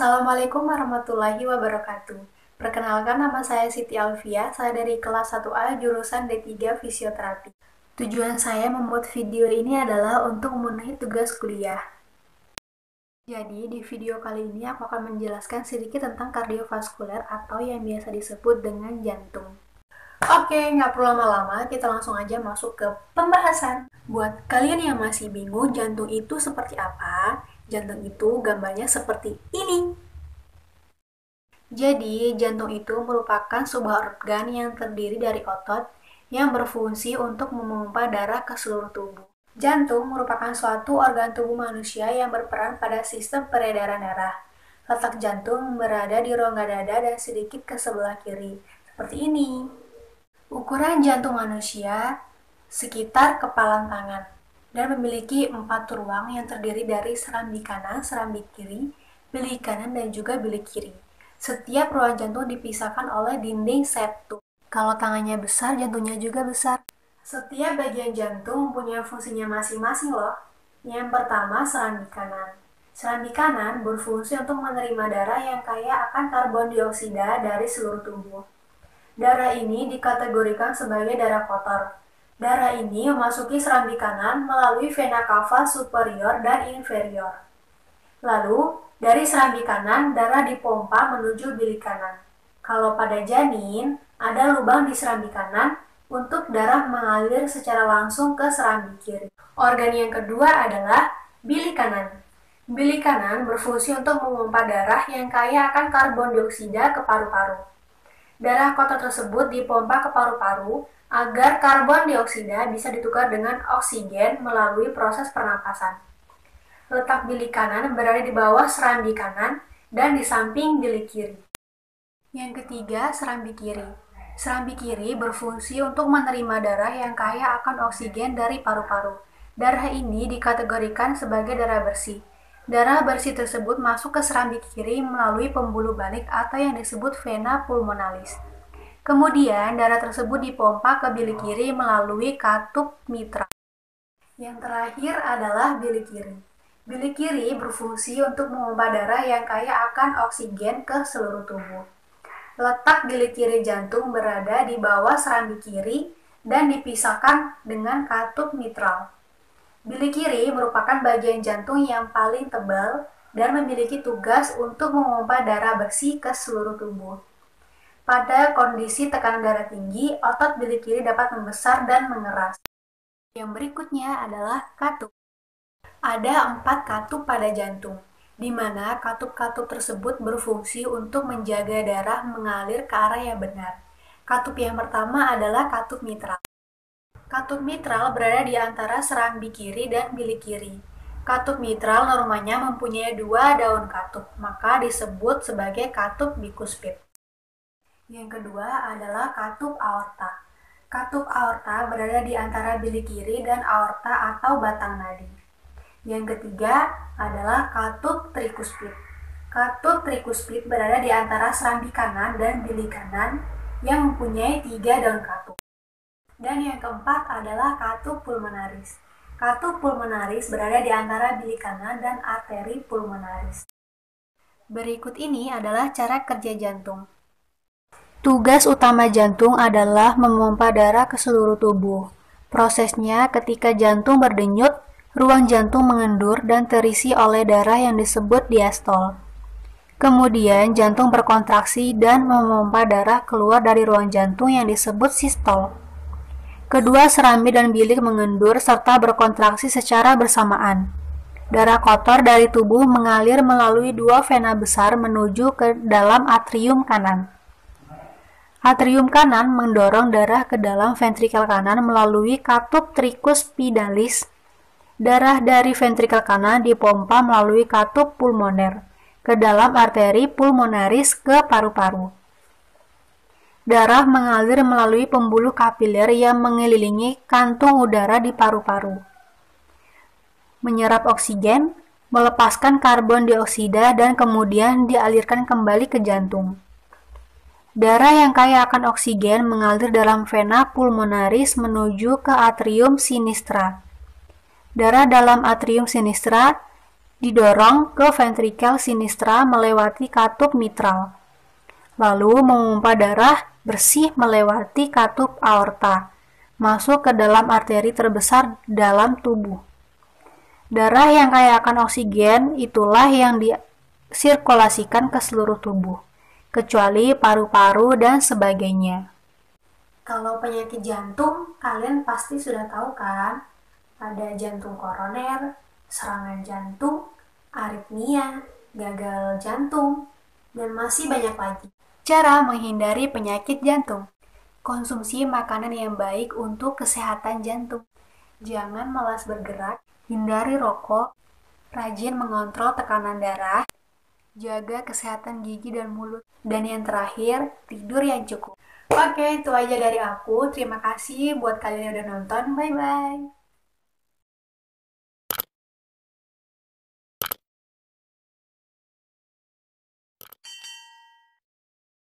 Assalamualaikum warahmatullahi wabarakatuh. Perkenalkan, nama saya Siti Alfia, saya dari kelas 1A jurusan D3 Fisioterapi. Tujuan saya membuat video ini adalah untuk memenuhi tugas kuliah. Jadi, di video kali ini aku akan menjelaskan sedikit tentang kardiovaskuler atau yang biasa disebut dengan jantung. Oke, nggak perlu lama-lama, kita langsung aja masuk ke pembahasan. Buat kalian yang masih bingung jantung itu seperti apa, jantung itu gambarnya seperti ini. Jadi, jantung itu merupakan sebuah organ yang terdiri dari otot yang berfungsi untuk memompa darah ke seluruh tubuh. Jantung merupakan suatu organ tubuh manusia yang berperan pada sistem peredaran darah. Letak jantung berada di rongga dada dan sedikit ke sebelah kiri, seperti ini. Ukuran jantung manusia sekitar kepalan tangan dan memiliki 4 ruang yang terdiri dari serambi kanan, serambi kiri, bilik kanan, dan juga bilik kiri. Setiap ruang jantung dipisahkan oleh dinding septum. Kalau tangannya besar, jantungnya juga besar. Setiap bagian jantung punya fungsinya masing-masing loh. Yang pertama, serambi kanan. Serambi kanan berfungsi untuk menerima darah yang kaya akan karbon dioksida dari seluruh tubuh. Darah ini dikategorikan sebagai darah kotor. Darah ini memasuki serambi kanan melalui vena cava superior dan inferior. Lalu, dari serambi kanan, darah dipompa menuju bilik kanan. Kalau pada janin, ada lubang di serambi kanan untuk darah mengalir secara langsung ke serambi kiri. Organ yang kedua adalah bilik kanan. Bilik kanan berfungsi untuk memompa darah yang kaya akan karbon dioksida ke paru-paru. Darah kotor tersebut dipompa ke paru-paru agar karbon dioksida bisa ditukar dengan oksigen melalui proses pernapasan. Letak bilik kanan berada di bawah serambi kanan dan di samping bilik kiri. Yang ketiga, serambi kiri. Serambi kiri berfungsi untuk menerima darah yang kaya akan oksigen dari paru-paru. Darah ini dikategorikan sebagai darah bersih. Darah bersih tersebut masuk ke serambi kiri melalui pembuluh balik atau yang disebut vena pulmonalis. Kemudian, darah tersebut dipompa ke bilik kiri melalui katup mitral. Yang terakhir adalah bilik kiri. Bilik kiri berfungsi untuk memompa darah yang kaya akan oksigen ke seluruh tubuh. Letak bilik kiri jantung berada di bawah serambi kiri dan dipisahkan dengan katup mitral. Bilik kiri merupakan bagian jantung yang paling tebal dan memiliki tugas untuk memompa darah bersih ke seluruh tubuh. Pada kondisi tekanan darah tinggi, otot bilik kiri dapat membesar dan mengeras. Yang berikutnya adalah katup. Ada 4 katup pada jantung, di mana katup-katup tersebut berfungsi untuk menjaga darah mengalir ke arah yang benar. Katup yang pertama adalah katup mitral. Katup mitral berada di antara serambi kiri dan bilik kiri. Katup mitral normalnya mempunyai 2 daun katup, maka disebut sebagai katup bikuspid. Yang kedua adalah katup aorta. Katup aorta berada di antara bilik kiri dan aorta atau batang nadi. Yang ketiga adalah katup trikuspid. Katup trikuspid berada di antara serambi kanan dan bilik kanan yang mempunyai 3 daun katup. Dan yang keempat adalah katup pulmonaris. Katup pulmonaris berada di antara bilik kanan dan arteri pulmonaris. Berikut ini adalah cara kerja jantung. Tugas utama jantung adalah memompa darah ke seluruh tubuh. Prosesnya ketika jantung berdenyut, ruang jantung mengendur dan terisi oleh darah yang disebut diastol. Kemudian jantung berkontraksi dan memompa darah keluar dari ruang jantung yang disebut sistol. Kedua serambi dan bilik mengendur serta berkontraksi secara bersamaan. Darah kotor dari tubuh mengalir melalui 2 vena besar menuju ke dalam atrium kanan. Atrium kanan mendorong darah ke dalam ventrikel kanan melalui katup tricuspidalis. Darah dari ventrikel kanan dipompa melalui katup pulmoner ke dalam arteri pulmonaris ke paru-paru. Darah mengalir melalui pembuluh kapiler yang mengelilingi kantung udara di paru-paru. Menyerap oksigen, melepaskan karbon dioksida dan kemudian dialirkan kembali ke jantung. Darah yang kaya akan oksigen mengalir dalam vena pulmonaris menuju ke atrium sinistra. Darah dalam atrium sinistra didorong ke ventrikel sinistra melewati katup mitral, lalu memompa darah bersih melewati katup aorta, masuk ke dalam arteri terbesar dalam tubuh. Darah yang kaya akan oksigen itulah yang disirkulasikan ke seluruh tubuh, kecuali paru-paru dan sebagainya. Kalau penyakit jantung, kalian pasti sudah tahu kan? Ada jantung koroner, serangan jantung, aritmia, gagal jantung, dan masih banyak lagi. Cara menghindari penyakit jantung. Konsumsi makanan yang baik untuk kesehatan jantung. Jangan malas bergerak, hindari rokok, rajin mengontrol tekanan darah, jaga kesehatan gigi dan mulut. Dan yang terakhir, tidur yang cukup. Oke, itu aja dari aku. Terima kasih buat kalian yang udah nonton. Bye-bye.